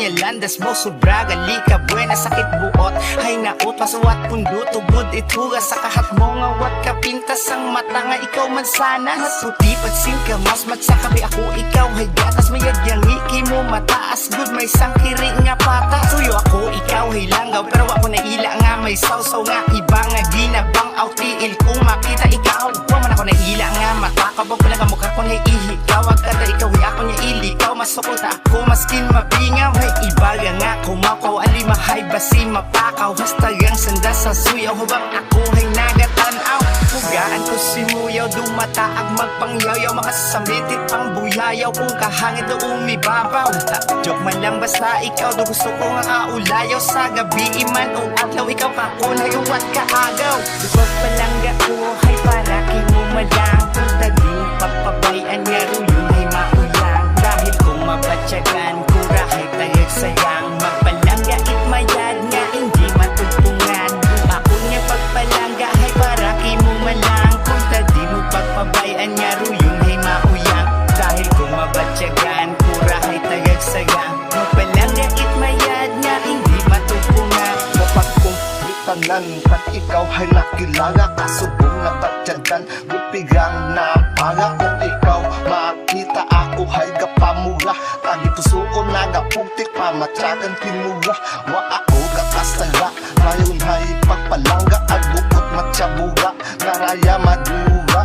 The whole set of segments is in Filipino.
niya landas mo sobra gali ka buena sakit buot hay naot masuwat pundo tugod ituga sa kahat mo nga wat ka pintas ang mata nga ikaw man sana matuti pagsin ka mas magsakabi ako ikaw hay gatas mayad yang iki mo mataas good may sangkiri nga pata suyo ako ikaw hay langgaw pero ako na ila nga may sausaw nga iba nga ginabang autiil kung makita ikaw wa man ako na ila nga mata kabog pala ka mukha ko na ihikaw wag kada ikaw hay ako niya ilikaw masukot ako maskin mapingaw hay ibaga nga kumakaw alimahay basi mapakaw basta yang sanda sa suyaw hubang ako hay nagatanaw pugaan ko si muyaw dumataag magpangyayaw makasamitit pang buyayaw kung kahangit o umibabaw joke man lang basta ikaw do gusto ko nga kaulayaw sa gabi iman o atlaw ikaw kakunay o wat kaagaw dubag palangga ko hay para mo malang kung taging papabayan nga ruyong hay mauyang dahil kung mabatyagan kurahay tayag sayang magpalangga itmayad nga hindi matutungan ako nga pagpalangga hay para mo malang kung tadi mo pagpabayan nga ruyong hay mauyang dahil kung mabatyagan kurahay tayag sayang magpalangga itmayad nga hindi matutungan tanan kat ikaw hay nakilaga kasubong na batyagan gupigang na paga kung ikaw makita ako hay gapamura tagito suon na gapugtik pamatyagan pinura wa ako kakasala rayon hay pagpalangga at bukot matyabuga naraya madura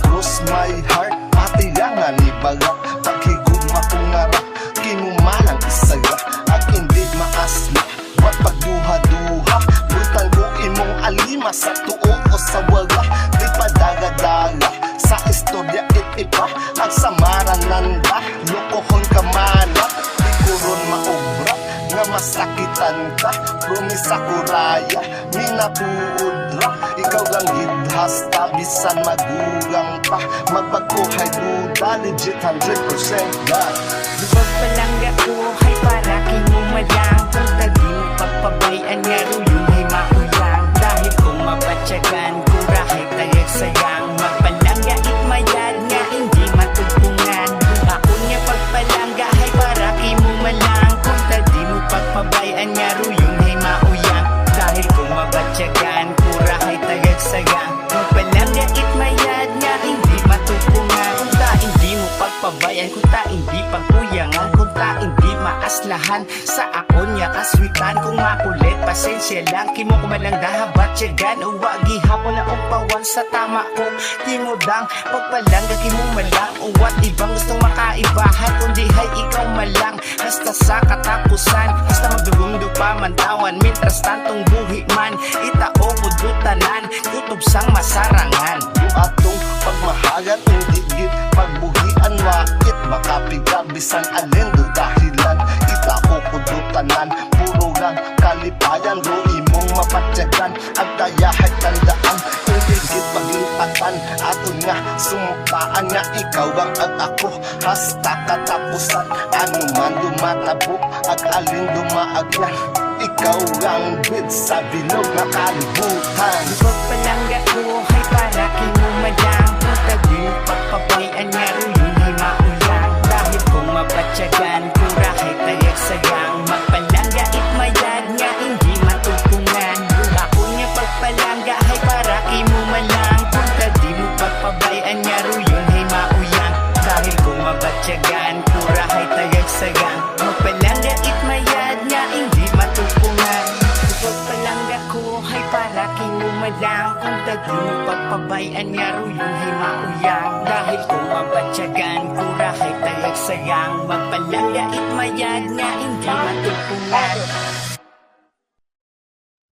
cross my heart pati nga ni baga paghigod makungara kinumanang isaga at hindi maasla wat pagduha-duha butang ko imong alima sa tuo o sa wala di padagadaga sa istorya itipa ang samaran nanda lokohon ka mana di kuron maobra nga masakitan ka promisa ko raya minatuudra ikaw lang gidhas tabisan magugang pa magpagkuhay duda legit 100% God dubag palangga ko hay para mo malang kung taging pagpabayan nga ruyong hay mauyang dahil kung mabatyagan kurahay tayag sayang magpalangga itmayad nga hindi matutungan ako nga pagpalangga hay para mo malang kung tadi mo pagpabayan nga ruyong hay mauyang dahil kung mabatyagan kurahay tayag sayang magpalangga itmayad nga hindi matutungan kung ta hindi mo pagpabayan kung ta hindi pagkuyangan kung ta hindi maaslahan sa akon niya kaswitan kung makulit pasensya lang kimo ko malang dahabat siyagan uwa gihapon na upawan sa tama ko timudang pagpalangga kimo malang uwat ibang gustong makaibahan kundi hay ikaw malang hasta sa katapusan hasta magdugong pa mantawan mintras tantong buhi man itao kudutanan kutob sang masarangan yung atong pagmahagan hindi git pagbuhian wakit makapigat bisan alendo dahilan itao kudutanan puro lang kalipayan ro imong mapatyagan at dayahay tandaan hindi git paglipatan aton nga sumpaan nga ikaw ang ako hasta katapusan ano man dumatabo ag alin dumaagyan ikaw ang bid sa bilog na kalibutan dubag palangga ko hay para mo malang kung taging pagpabayan nga ruyong hay mauyang dahil kung mabatyagan kurahay tayag sayang magpalangga itmayad nga hindi matutungan ako nga pagpalangga hay para mo malang kung tadi mo pagpabayan nga ruyong hay mauyang dahil kung mabatyagan kurahay tayag sayang magpalangga itmayad nga hindi matutungan dubag palangga ko hay para mo malang kung tadi mo pagpabayan nga ruyong hay mauyang dahil kung mabatyagan kurahay tayag sayang magpalangga itmayad nga hindi matutungan